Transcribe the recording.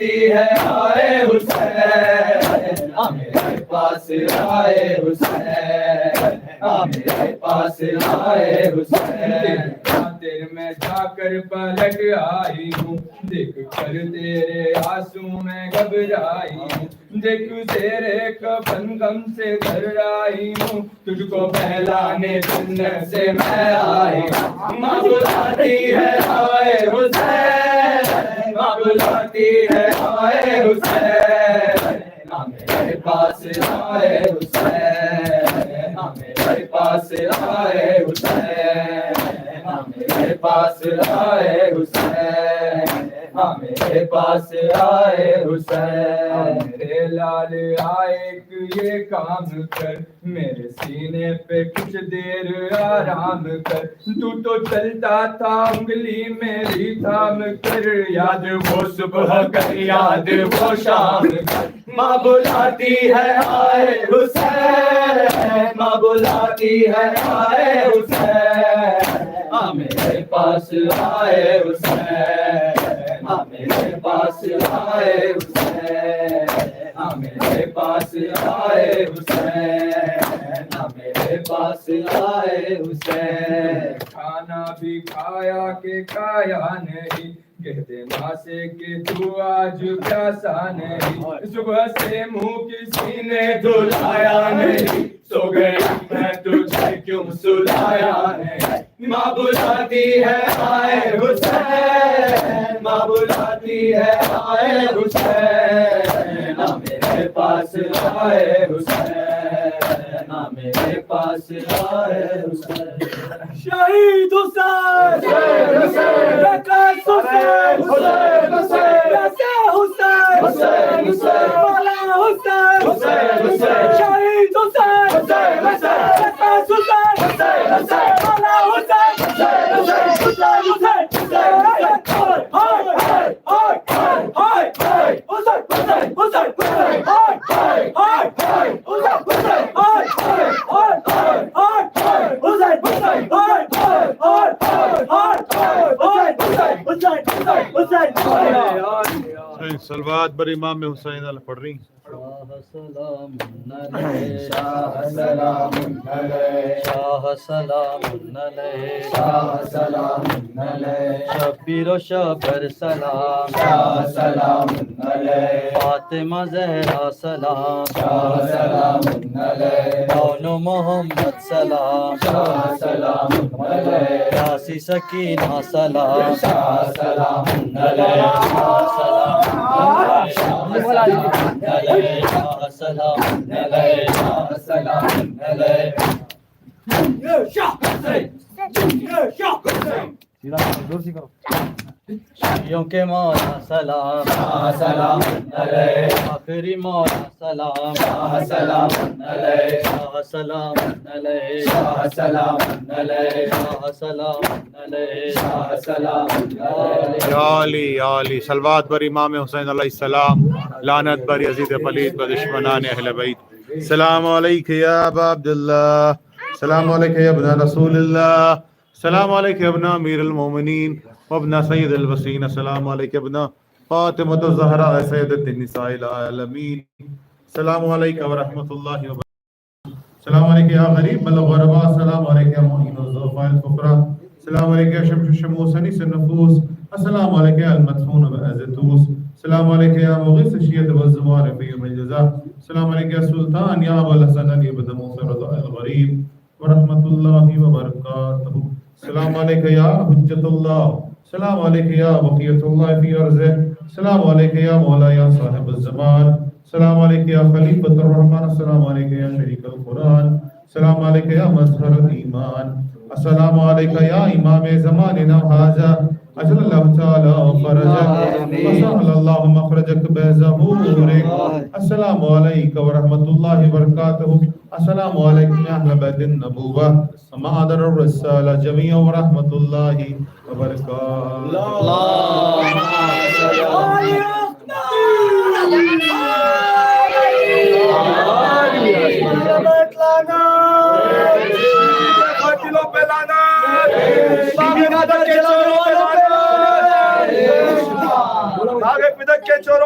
ہے آئے حسین میرے پاس آئے حسین میرے پاس آئے حسین خاطر میں جا کر پلٹ آئی ہوں دیکھ کر تیرے آنسو میں گھبرائی ہوں دیکھ تیرے کفن غم سے گھبرائی ہوں تجھ کو بہلانے جنت سے میں آئی ماں بلاتی ہے آئے حسین ماں بلاتی ہے آئے حسین میرے پاس آئے حسین میرے پاس آئے حسین میرے پاس آئے حسین میرے پاس آئے حسین میرے لال آئے یہ کام کر میرے سینے پہ کچھ دیر آرام کر تو چلتا تھا انگلی میری تھام کر یاد وہ صبح کر یاد وہ شام کر ماں بلاتی ہے آئے حسین ماں بلاتی ہے آئے حسین میرے پاس آئے حسین میرے پاس آئے حسین میرے پاس آئے حسین میرے پاس آئے حسین کھانا بھی کھایا کہ کھایا نہیں کہتے ماں سے کہ تو آج پیاسا نہیں صبح سے منہ کسی نے دھلایا نہیں سو گئی میں تجھے کیوں سلایا نہیں ماں بلاتی ہے آئے حسین ماں بلاتی ہے آئے حسین میرے پاس آئے حسین میرے پاس آئے حسین شہید حسین حسین حسین حسین حسین حسین حسین مولا حسین حسین حسین شہید حسین حسین حسین حسین حسین حسین مولا حسین حسین حسین حسین صلوات بر امام حسین اللہ پڑھ رہی شاہ سلام علیہ شاہ سلام علیہ شاہ سلام علیہ شبیر و شبر سلام شاہ سلام علیہ فاطمہ زہرا سلام شاہ سلام علیہ کون محمد سلام شاہ سلام علیہ یاسی سکینہ سلام شاہ سلام علیہ شاہ سلام علیہ شاہ سلام علیہ شاہ سلام علیہ شیعوں کے مولا سلام شاہ سلام علیہ آخری مولا سلام شاہ سلام علیہ شاہ سلام علیہ شاہ سلام علیہ شاہ سلام علیہ شاہ سلام علیہ یا علی یا علی صلوات بر امام حسین علیہ السلام لعنت بر یزید پلید و دشمنان اہل بیت السلام علیکم یا ابا عبداللہ السلام علیکم یا ابن رسول اللہ السلام علیکم ابن امیر المومنین وابن سید الوسین السلام علیکم ابن فاطمۃ الزہراء سیدۃ النساء العالمین السلام علیکم ورحمۃ اللہ وبرکاتہ السلام علیکم یا غریب الغرباء السلام علیکم یا معین الضعفاء الفقراء السلام علیکم یا شمس الشموس انیس النفوس السلام علیکم یا المدفون بعزتوس السلام علیکم یا مغیث الشیعة والزوار فی یوم الجزاء السلام علیکم یا سلطان یا ابو الحسن علی بن موسی رضا الغریب ورحمۃ اللہ وبرکاتہ السلام علیکم یا حجت اللہ السلام علیکم یا بقیت اللہ فی ارضہ السلام علیکم یا مولا یا صاحب الزمان السلام علیکم یا خلیفۃ الرحمن السلام علیکم یا شریک القرآن السلام علیکم یا مظہر الایمان السلام علیکم یا امام زماننا ھذا اجل اللہ تعالی فرجک وسهل اللہ مخرجک بظہورک السلام علیکم ورحمۃ اللہ وبرکاتہ السلام علیکم یا اہل بیت النبوہ ومعدن الرسالہ جمیعا ورحمۃ اللہ وبرکاتہ آگے پدک کے چوروں